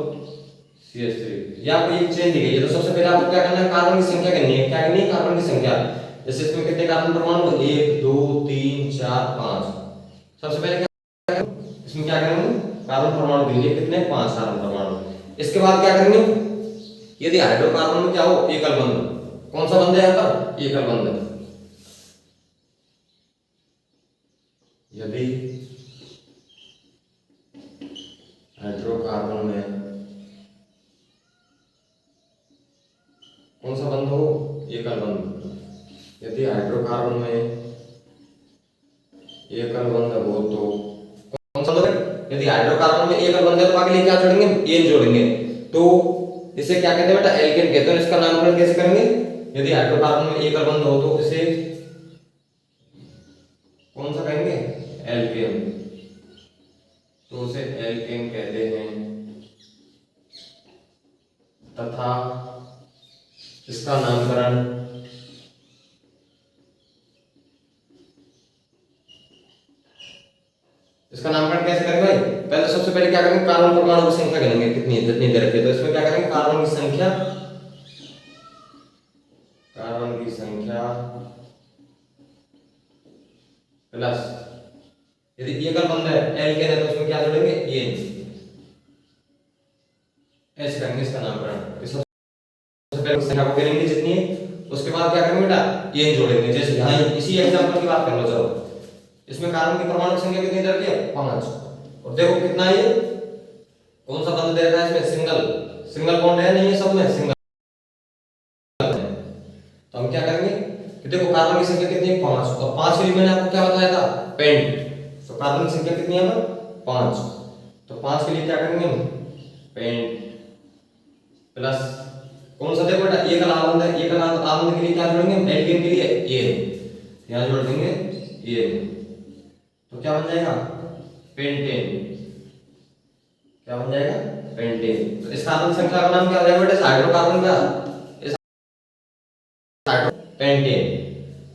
CH3। या आपको एक चेन दी गई है तो सबसे पहले आपको क्या करना है, कार्बन की संख्या करनी है। क्या करनी है, कार्बन की संख्या। जैसे इसमें कितने कार्बन परमाणु, 1 2 3 4 5। सबसे पहले क्या इसमें क्या करेंगे, कार्बन परमाणु देंगे कितने, 5 कार्बन परमाणु। इसके बाद क्या करेंगे, यदि हाइड्रोकार्बन में क्या हो, एकल बंध। कौन सा बंध है यहाँ पर, एकल बंध। यदि हाइड्रोकार्बन में कौन सा बंध हो, एकल बंध। यदि हाइड्रोकार्बन में एकल बंध हो तो कौन सा बंध है, यदि हाइड्रोकार्बन में एकल बंध है तो आगे क्या जोड़ेंगे, एन जोड़ेंगे। तो इसे क्या कहते हैं बेटा, एल्केन कहते हैं। इसका नामकरण कैसे करेंगे, यदि हाइड्रोकार्बन में एकल बंध हो तो इसे कौन सा कहेंगे, एल्केन। तो उसे एल्केन कहते हैं तथा इसका नामकरण कैसे करेंगे भाई, पहले सबसे पहले क्या करेंगे, कार्बन परमाणु की संख्या गिनेंगे कितनी है, जितनी दे रखी है। तो इसमें क्या करेंगे, कार्बन की संख्या प्लस, यदि एकल बंध है एल्केन है तो उसमें क्या जोड़ेंगे, एन। ऐसे करेंगे इसका नामकरण। सबसे पहले संख्या को गिनेंगे जितनी है, उसके बाद क्या करेंगे बेटा, एन जोड़ेंगे। जैसे यहाँ इसी एग्जांपल की बात कर लो, चलो इसमें कार्बन की परमाणु संख्या कितनी दे रखी है, 5। और देखो कितना है, कौन सा बंध दे रखा है इसमें, सिंगल बॉन्ड है, नहीं है सब में सिंगल। तो हम क्या करेंगे कि देखो कार्बन की संख्या कितनी है, 5। और 5 के लिए मैंने आपको क्या बताया था, पेंट। तो कार्बन की संख्या कितनी है, 5। तो 5 के लिए क्या करेंगे, पेंट प्लस कौन सा, देखो बेटा एकल आबंध है, एकल आबंध के लिए क्या जोड़ेंगे, एल्केन के लिए एन, यहां जोड़ देंगे एन। तो क्या बन जाएगा, पेंटेन। क्या बन जाएगा, पेंटेन। तो इस कार्बन श्रृंखला का नाम क्या हो जाएगा बेटा, हाइड्रोकार्बन का पेंटेन।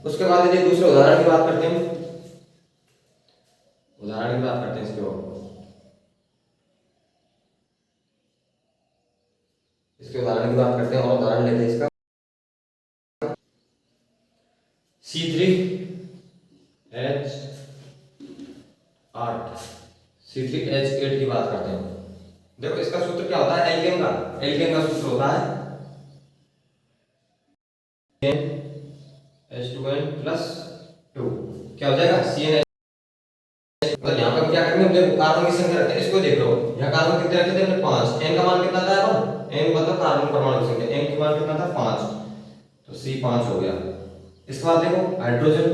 उसके बाद यदि दूसरे उदाहरण की बात करते हैं, इसके उदाहरण की बात करते हैं। और उदाहरण लेते हैं इसका C3H8 की बात करते हैं। देखो इसका सूत्र क्या होता है, एल्केन का सूत्र होता है H2n + 2। क्या हो जाएगा, CnH। तो यहाँ पर क्या करेंगे, देखो कार्बन की संख्या रखते हैं, इसको देख लो, यहाँ कार्बन कितने रखे थे हमने, 5। n का मान कितना था अपन, n मतलब कार्बन परमाणु की संख्या, n का मान कितना था, 5। तो C5 हो गया। इसके बाद देखो हाइड्रोजन,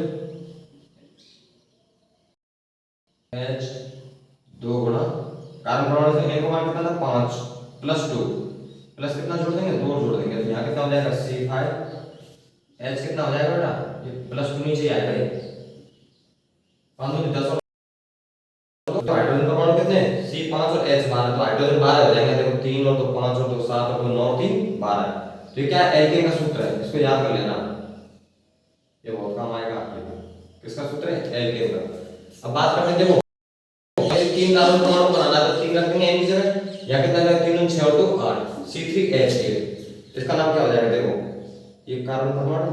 H2 गुणा कार्बन परमाणु से n का मान कितना था, 5 + 2 प्लस कितना जोड़ देंगे, 2 जोड़ देंगे। तो यहाँ कितना हो जाएगा, C5। H कितना हो जाएगा बेटा, ये +2 नीचे आएगा, ये 5 × 10। तो हाइड्रोजन परमाणु कितने, C5 और H 12। तो हाइड्रोजन 12 हो जाएंगे। देखो 3 और 2 5 और 2 7 और 2 9 3 12। तो ये क्या है, एल्केन का सूत्र है, इसको याद कर लेना, ये बहुत काम आएगा आपके। किसका सूत्र है, एल्केन का। अब बात करते हैं, देखो 3 कार्बन परमाणु बनाना है तो 3 रख देंगे n की जगह, या कितना है, 3 6 और 2 8, C3H8। इसका नाम क्या हो जाएगा, देखो एक कार्बन परमाणु,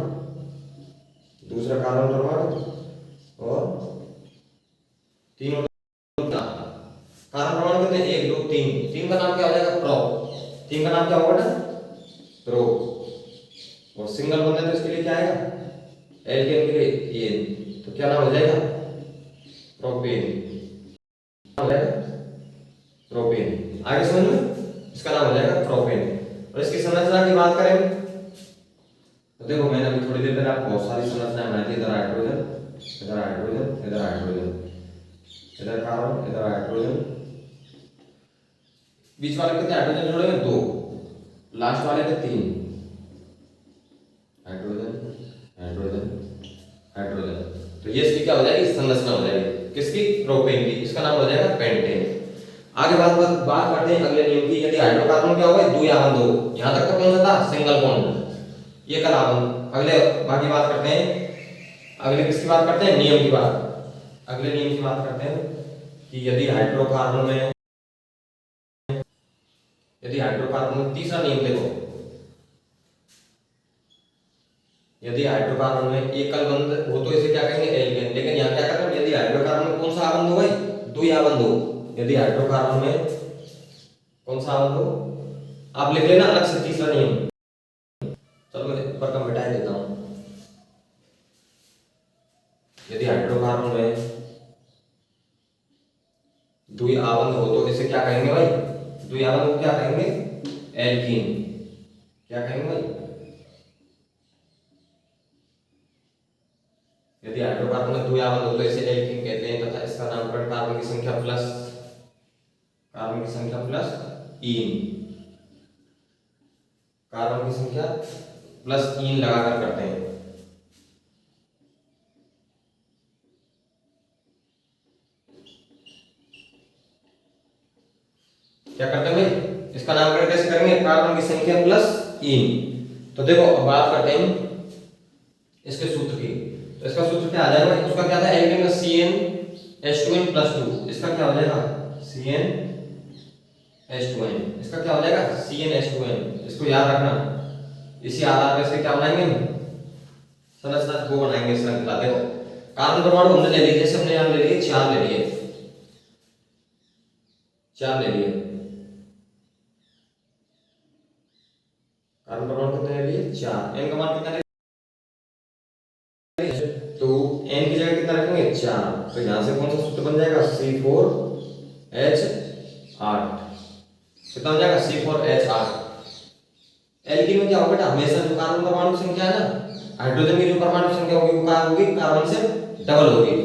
दूसरा कार्बन परमाणु और 3 कार्बन परमाणु कितने, 1 2 3। 3 का नाम क्या हो जाएगा, प्रोप। 3 का नाम क्या होगा बेटा, प्रोप। और सिंगल बंध है तो इसके लिए क्या आएगा, एल्केन के लिए एन। तो क्या नाम हो जाएगा, प्रोपेन। प्रोपेन। आगे समझ में, इसका नाम हो जाएगा प्रोपेन। और इसकी संरचना की बात करें तो देखो मैंने अभी थोड़ी देर पहले आपको बहुत सारी संरचनाएं बनाई थी। इधर हाइड्रोजन, इधर हाइड्रोजन, इधर हाइड्रोजन, इधर कार्बन, इधर हाइड्रोजन, बीच वाले कितने हाइड्रोजन जुड़े हैं? दो। लास्ट वाले पे तीन। Hydrogen hydrogen hydrogen. तो ये इसकी क्या हो जाएगी? संरचना हो जाएगी किसकी? प्रोपेन की। इसका नाम हो जाएगा पेंटेन। आगे बात करते हैं अगले नियम की। यदि हाइड्रोकार्बन क्या होगा? द्विआबंध हो। यहां तक तो कौन सा था? Single bond. ये कलाबंध। अगले बाकी बात करते हैं। अगले किसकी बात करते हैं? नियम की बात। अगले नियम की बात करते हैं कि यदि हाइड्रोकार्बन में तीसरा नियम देखो, यदि हाइड्रोकार्बन में एकल बंध हो तो इसे क्या कहेंगे? एल्केन। लेकिन यहाँ क्या कर रहे हैं? यदि हाइड्रोकार्बन में कौन सा आबंध हो भाई? द्विआबंध हो। यदि हाइड्रोकार्बन में कौन सा आबंध हो? आप लिख लेना अलग से तीसरा नियम। चलो मैं ऊपर का मिटा देता हूं। यदि हाइड्रोकार्बन में द्विआबंध हो तो इसे क्या कहेंगे भाई? द्विआबंध को क्या कहेंगे? एल्कीन। क्या कहेंगे भाई? यदि हाइड्रोकार्बन में द्विआबंध हो तो इसे एल्कीन कहते हैं तथा इसका नामकरण कार्बन की संख्या प्लस ईन लगाकर करते हैं। क्या करते हैं भाई? इसका नामकरण कैसे करेंगे? कार्बन की संख्या प्लस ईन। तो देखो अब बात करते हैं इसके सूत्र की। तो इसका सूत्र क्या आ जाएगा? उसका क्या था? एल्केन का CnH2n+2। इसका क्या हो जाएगा? CnH2n। इसका क्या हो जाएगा? CnH2n। इसको याद रखना। इसी आधार पर इसके क्या बनाएंगे? संरचना को बनाएंगे श्रृंखला। देखो कार्बन परमाणु हमने ले लिए, जैसे हमने यहां ले लिए 4 ले लिए। कार्बन परमाणु कितने ले लिए? 4। n का मान कितना? तो n की जगह कितना रखेंगे? 4। तो यहां से कौन सा सूत्र बन जाएगा? C4H8। कितना हो जाएगा? C4H8। एल्कीन में क्या होगा बेटा? हमेशा जो कार्बन परमाणु संख्या है ना, हाइड्रोजन की जो परमाणु संख्या होगी वो क्या होगी? कार्बन से डबल होगी।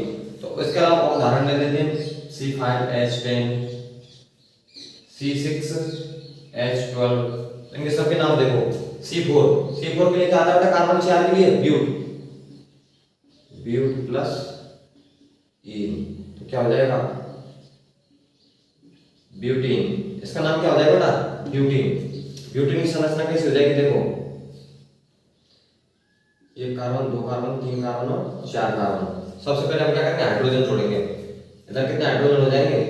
तो इसके अलावा और उदाहरण ले लेते हैं। C5H10, C6H12। इनके सबके नाम देखो। C4 के लिए क्या आता है बेटा? कार्बन 4 के लिए ब्यूट प्लस ईन। तो क्या हो जाएगा? ब्यूटीन। इसका नाम क्या हो जाएगा बेटा? ब्यूटीन। ब्यूटीन की संरचना कैसी हो जाएगी? देखो 1 कार्बन, 2 कार्बन, 3 कार्बन और 4 कार्बन। सबसे पहले हम क्या करेंगे? हाइड्रोजन जोड़ेंगे। इधर कितने हाइड्रोजन हो जाएंगे?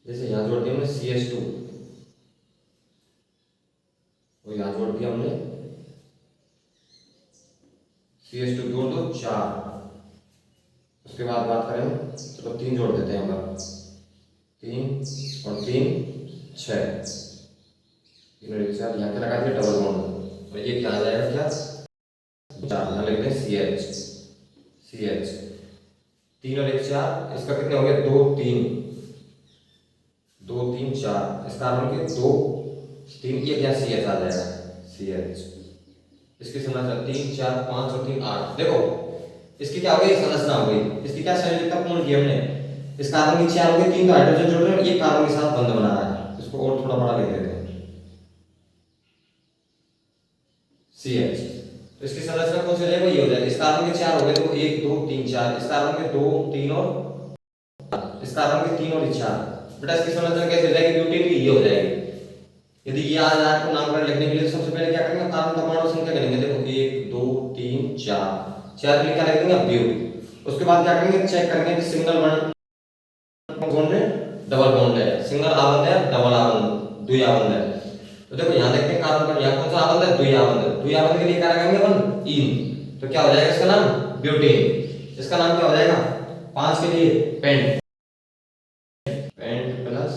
जैसे यहां जोड़ दिया हमने CH2, और यहां जोड़ दिया हमने CH2, जोड़ दो 4। उसके बाद बात करें, चलो 3 जोड़ देते हैं हम। 3 और 3 6। 3 और 4 यहाँ पे लगा दिया डबल बॉन्ड। और ये क्या आ जाएगा? क्या 4। यहाँ लिखते हैं CH। 3 और 1 4। इसका कितने हो गए? 2 3 4। इस कार्बन के 2 3। ये क्या? CH आ जाएगा। CH। इसकी संरचना 3 4 5 और 3 8। देखो इसकी क्या हो गई? संरचना हो गई। इसकी क्या संयोजकता पूर्ण की हमने? इस कार्बन की 4 हो गई, 3 तो हाइड्रोजन जुड़ रहे हैं, ये कार्बन के साथ बंध बना रहा है। इसको और थोड़ा बड़ा लिख देते हैं CH। तो इसकी संरचना कौन सी हो जाएगी? ये हो जाएगी। इस कार्बन के 4 हो गए, तो 1 2 3 4। इस कार्बन के 2 3 और इस कार्बन के 3 और 4। बेटा इसकी संरचना कैसे हो जाएगी? ब्यूटीन की। ये हो जाएगी। यदि ये आ जाए तो नामकरण लिखने के लिए सबसे पहले क्या करेंगे? कार्बन परमाणु संख्या करेंगे। देखो 1 2 3 4 के लिए क्या लिखेंगे? ब्यूट। उसके बाद क्या करेंगे? चेक करेंगे कि सिंगल बॉन्ड है, डबल बॉन्ड है, सिंगल आबंध है, डबल आबंध, द्विआबंध है। तो देखो यहां देखते हैं कार्बन पर यहां कौन सा आबंध है? द्विआबंध। द्विआबंध के लिए क्या लगाएंगे अपन? ईन। तो क्या हो जाएगा इसका नाम? ब्यूटेन। इसका नाम क्या हो जाएगा? 5 के लिए पेंट प्लस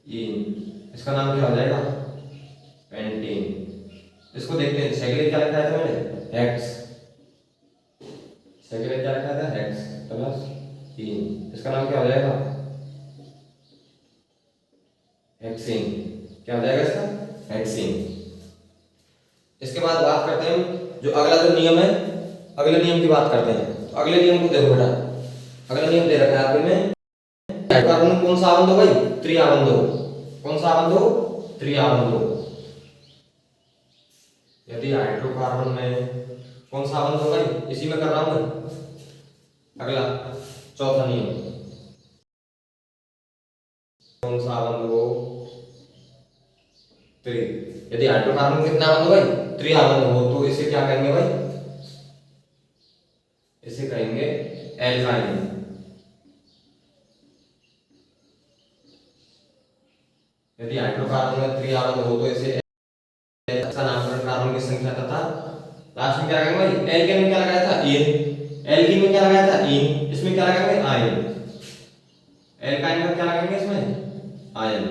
ईन। इसका नाम क्या हो जाएगा? पेंटीन। इसको देखते हैं 6 के लिए क्या लिखा था मैंने? हेक्स। 6 के लिए क्या लिखा था? हेक्स प्लस ईन। इसका नाम क्या हो जाएगा? हेक्सीन। क्या हो जाएगा इसका? हेक्सीन। इसके बाद बात करते हैं जो अगला जो नियम है, अगले नियम की बात करते हैं। तो अगले नियम को देखो बेटा, अगला नियम दे रखा है आपके में कार्बन में कौन सा आबंध हो भाई? त्रिआबंध हो। कौन सा आबंध हो? त्रिआबंध हो। यदि हाइड्रोकार्बन में कौन सा आबंध हो भाई? इसी में कर रहा हूं मैं। अगला चौथा नियम, कौन सा आबंध हो? त्रि। यदि हाइड्रोकार्बन में कितना आबंध हो भाई? त्रिआबंध हो, तो इसे क्या कहेंगे भाई? इसे कहेंगे एल्काइन। यदि हाइड्रोकार्बन में त्रिआबंध हो तो इसे इसका नामकरण कार्बन की संख्या तथा लास्ट में क्या लगाएंगे भाई? एल्केन में क्या लगाया था? इन। एल्कीन में क्या लगाया था? इन। इसमें क्या लगाएंगे? आयन। एल्काइन में क्या लगाएंगे? इसमें आयन।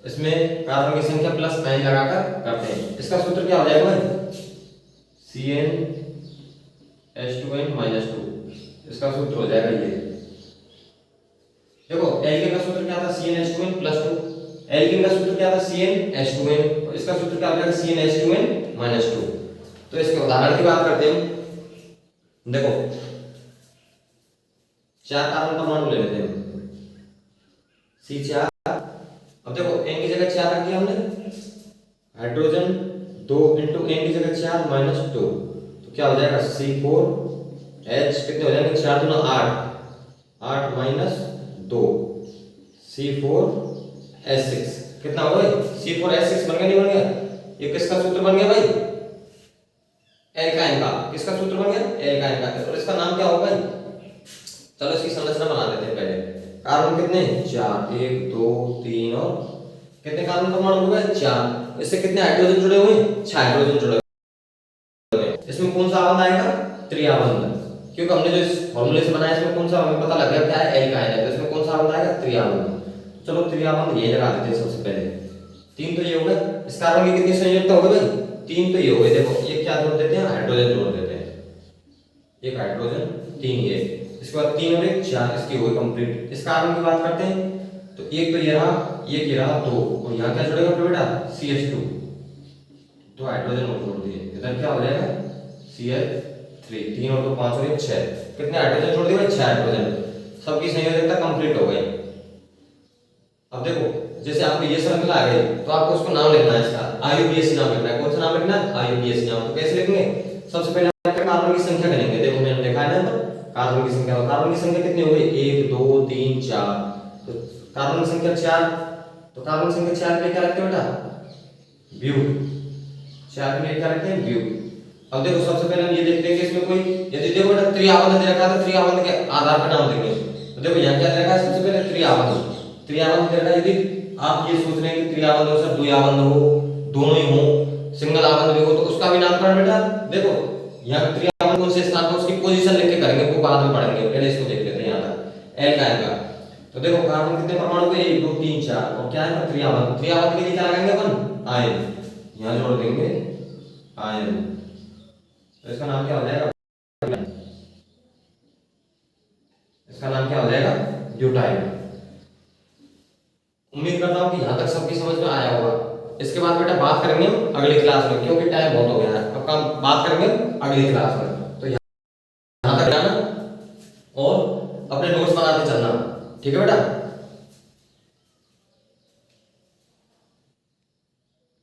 इसमें कार्बन की संख्या प्लस आयन लगाकर करते हैं। इसका सूत्र क्या हो जाएगा भाई? CnH2n-2। इसका सूत्र हो जाएगा ये। देखो एल्केन का सूत्र क्या था? CnH2n+2। एल्कीन का सूत्र क्या था? CnH2n। इसका सूत्र क्या हो जाएगा? CnH2n-2। तो इसके उदाहरण की बात करते हैं। देखो 4 कार्बन परमाणु ले लेते हैं, C4। अब देखो n की जगह 4 रख दिया हमने, हाइड्रोजन 2 इंटू n की जगह 4 - 2, तो क्या हो जाएगा? C4H कितने हो जाएंगे? 4 दूना 8, 8 - 2, C4H6 कितना होगा भाई? C4H6 बन गया नहीं बन गया? ये किसका सूत्र बन गया भाई? एल्काइन का। किसका सूत्र बन गया? एल्काइन का। और इसका नाम क्या होगा भाई? चलो इसकी संरचना बना लेते हैं पहले। कार्बन कितने? 4, 1 2 3 और कितने कार्बन परमाणु हो गए? 4। इससे कितने हाइड्रोजन जुड़े हुए हैं? 6 हाइड्रोजन जुड़े हुए हैं। इसमें कौन सा आबंध आएगा? त्रिआबंध। क्योंकि हमने जो इस फार्मूले से बनाया इसमें कौन सा हमें पता लग गया क्या है? एल्काइन है, तो इसमें कौन सा आबंध आएगा? त्रिआबंध। चलो त्रिआबंध ये लगा देते हैं सबसे पहले। 3 तो ये हो गए। इस कार्बन की कितनी संयुक्त हो गई भाई? 3 तो ये हो गए। देखो ये क्या जोड़ देते हैं? हाइड्रोजन जोड़ देते हैं। एक हाइड्रोजन, 3 ये। इसके बाद 3 और 1 4, इसकी हो गई कंप्लीट। इस कार्बन की बात करते हैं तो एक तो ये रहा, एक ये रहा 2, और यहां क्या जुड़ेगा फिर बेटा? CH2। तो हाइड्रोजन और जोड़ दिए, इधर क्या हो जाएगा? CH3। 3 और 2 5 और 1 6। कितने हाइड्रोजन जोड़ दिए भाई? 6 हाइड्रोजन। सबकी संयोजकता कंप्लीट हो गई। अब देखो जैसे आपको ये श्रृंखला आ गई तो आपको उसको नाम लिखना है, इसका IUPAC नाम लिखना है। कौन सा नाम लिखना है? IUPAC नाम। तो कैसे लिखेंगे? सबसे पहले कार्बन की संख्या गिनेंगे। देखो मैंने लिखा है ना कार्बन की संख्या। कार्बन की संख्या कितनी हो गई? 1 2 3 4। तो कार्बन की संख्या 4, तो कार्बन की संख्या 4 पे क्या लिखते हैं बेटा? ब्यूट। 4 पे क्या लिखते हैं? ब्यूट। अब देखो सबसे पहले हम ये देखते हैं कि इसमें कोई, यदि देखो बेटा त्रिआबंध दे रखा है तो त्रिआबंध के आधार पर नाम देंगे। तो देखो यहां क्या दे रखा है? सबसे पहले त्रिआबंध। त्रिआबंध दे रखा है। यदि आप ये सोच रहे हैं कि त्रिआबंध हो, सर द्विआबंध हो, दोनों ही हो, सिंगल आबंध भी हो, तो उसका भी नामकरण बेटा देखो यहाँ त्रिआबंध कौन से स्थान पर उसकी पोजीशन लिख के करेंगे, वो बाद में पढ़ेंगे। पहले इसको देख लेते हैं यहाँ तक एल्काइन का। तो देखो कार्बन कितने परमाणु के? 1 2 3 4, और क्या है? त्रिआबंध। त्रिआबंध के लिए क्या लगाएंगे अपन? आयन। यहाँ जोड़ देंगे आयन। तो इसका नाम क्या हो जाएगा? इसका नाम क्या हो जाएगा? ब्यूटाइल। उम्मीद करता हूं कि यहां तक सबकी समझ में आया होगा। इसके बाद बेटा बात करेंगे हम अगली क्लास में, क्योंकि टाइम बहुत हो गया है। अब काम बात करेंगे अगली क्लास में। तो यहां तक जाना और अपने नोट्स बनाते चलना, ठीक है बेटा?